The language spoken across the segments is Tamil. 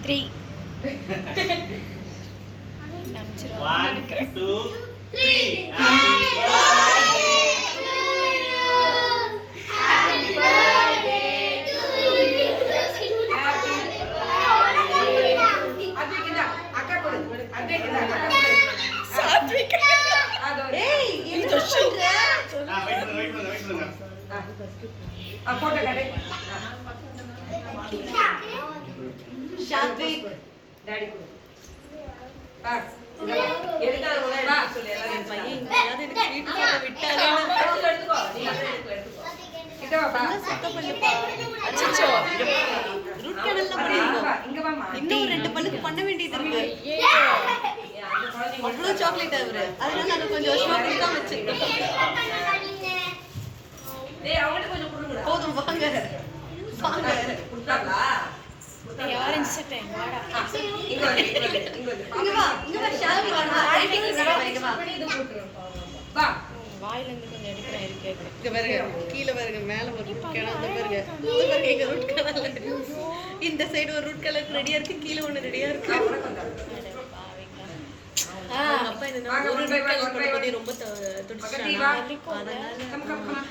Three. 1, 2, 3. Happy birthday to you. Happy birthday. Akka kodu. Adde kinda akka kodu. Satvik. Hey, enna பண்ற? wait பண்ணுங்க. போட்டோ காட்டு. சாத்விக் டாடி கொடு. எடுத்தாங்களா சொல்லி எல்லாரும் பையன் இங்கயாவது எனக்கு ஸ்வீட் போட்டு விட்டாலே எடுத்துக்கோ. நீ எடுத்துக்கோ. கிட்ட வாப்பா. சக்க பண்ணப்பா. அச்சச்சோ. ரூட் கனல்ல பண்ணிருக்கோம். இங்க வாமா. இன்னும் ரெண்டு பல்லுக்கு பண்ண வேண்டியது இருக்கு. அவ்வளவு சாக்லேட் அவரு. அதனால நான் கொஞ்சம் வருஷமா கொடுக்காம வச்சிருக்கேன். டேய் அவங்களுக்கு கொஞ்சம் கொடுங்கடா. போதும் வாங்க. வாங்க. கொடுத்தாங்களா? ஆரஞ்சு சட்டை வாடா. இங்க வா ஷால் வாடா. இங்க வா இது போட்டுறோம். வா வாயில இருந்து கொஞ்சம் எடுக்கறேன் இருக்கு. இங்க பாருங்க கீழ பாருங்க மேல ஒரு ரூட் கனல் பாருங்க. இது பாருங்க இங்க ரூட் கனல். இந்த சைடு ஒரு ரூட் கனல் ரெடியா இருக்கு, கீழ ஒன்னு ரெடியா இருக்கு. அப்பா என்ன ஒரு ரூட் கனல் போடும்போது ரொம்ப துடிச்சாங்க.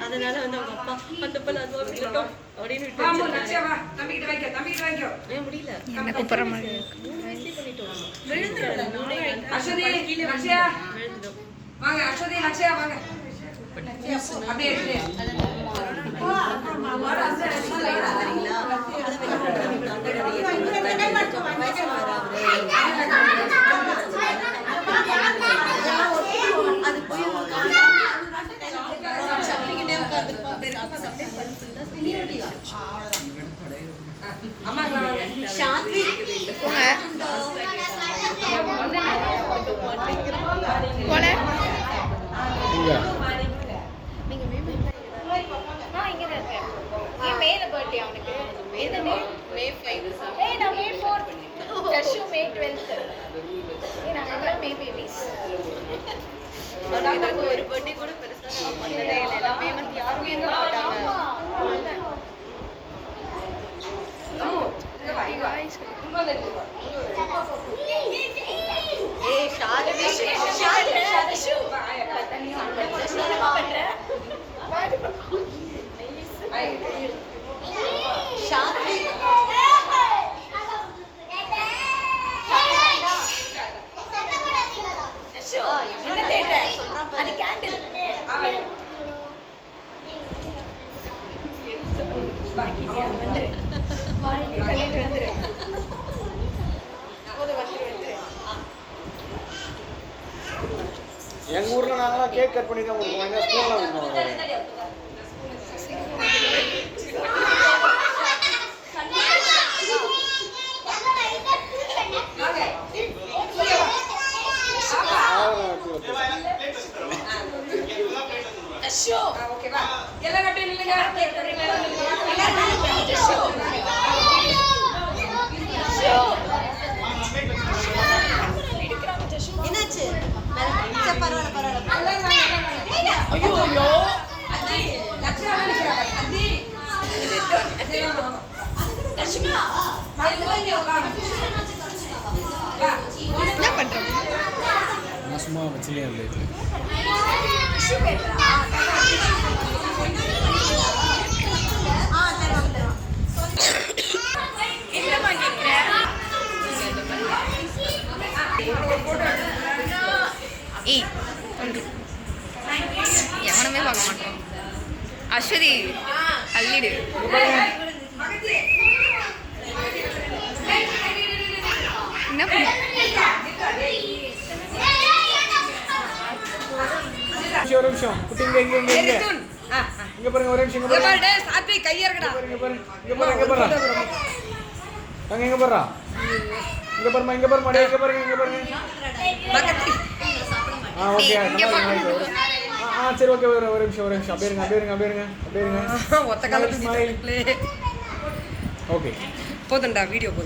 அதனால வந்து அவங்க அப்பா அந்த பல்ல அதுவா விட்டோம் அப்படினு விட்டு வச்சிருக்காங்க. வா தம்பிகிட்ட வைக்க முடியல. என்ன கூப்பிடுற மாதிரி பண்ணிட்டோம். விழுந்துறோம். அஸ்வதி லக்ஷ்யா விழுந்துறோம். வாங்க அஸ்வதி லக்ஷ்யா வாங்க. அப்படியே எடுத்து. மாமா அந்த சரிங்களா? அது போய் சாப்பிட்டுக்கிட்டே உட்கார்ந்துப்பா. அம்மா சாந்தி போங்க. போல நீங்க நான் இங்க தான் இருக்கேன். ஏ மேல பர்த்டே அவனுக்கு. எந்த டே? மே 5 சார். ஏய் நான் மே 4. கஷு மே 12. ஏய் நாங்க எல்லாம் மே பேபிஸ். நாங்க ஒரு பர்த்டே கூட பெருசா நான் பண்ணதே இல்ல. எல்லாமே வந்து யாருமே என்ன மாட்டாங்க. ஏய் ஷாதி ஷூ ஷாதி என்ன தேடுற? அது கேண்டில். பாக்கி வந்துரு. வாங்கி கழிட்டு வந்துரு. எங்க ஊர்ல நாங்களாம் கேக் கட் பண்ணி தான் கொடுப்போம். எங்க ஸ்கூல்ல கொடுப்போம். அஷோ ஓகேவா எல்லாம் கட்டி நில்லுங்க. அஷோ என்னாச்சு? பரவாயில்ல. ஐயோ ஐயோ அஜி லட்சணா நிக்கிறா. அஜி லட்சுமா என்ன பண்றோம்? நான் சும்மா வச்சிலே இல்ல. எவனுமே பார்க்க மாட்டோம். அஸ்வதி அள்ளிடு. என்ன பண்ண ஒரு நிமிஷம் குட்டிங்க இங்க இங்க இங்க இங்க பாருங்க ஒரு நிமிஷம் இங்க பாருங்க சாத்வி கைய இருக்கடா இங்க பாருங்க இங்க பாருங்க அங்க இங்க பாருங்க இங்க பாருங்க இங்க பாருங்க இங்க பாருங்க ஆ ஓகே சரி ஓகே ஒரு நிமிஷம் அப்படியே இருங்க ஒத்த காலத்துல ஓகே போதும்டா வீடியோ போதும்